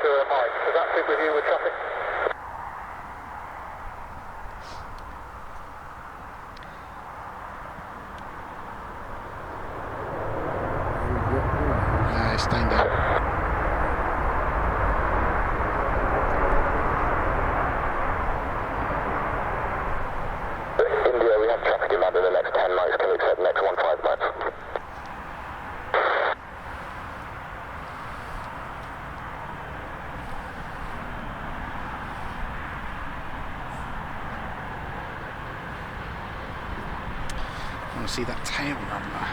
Mike. Does that fit with you with traffic? No, it's staying down. India, we have traffic inbound in the next 10 miles. Can we accept the next 15 miles? I want to see that tail number.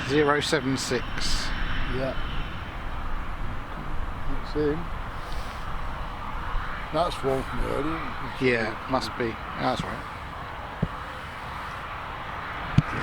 Zero 76. Yeah. That's him. That's one from earlier. Yeah, must be. That's right.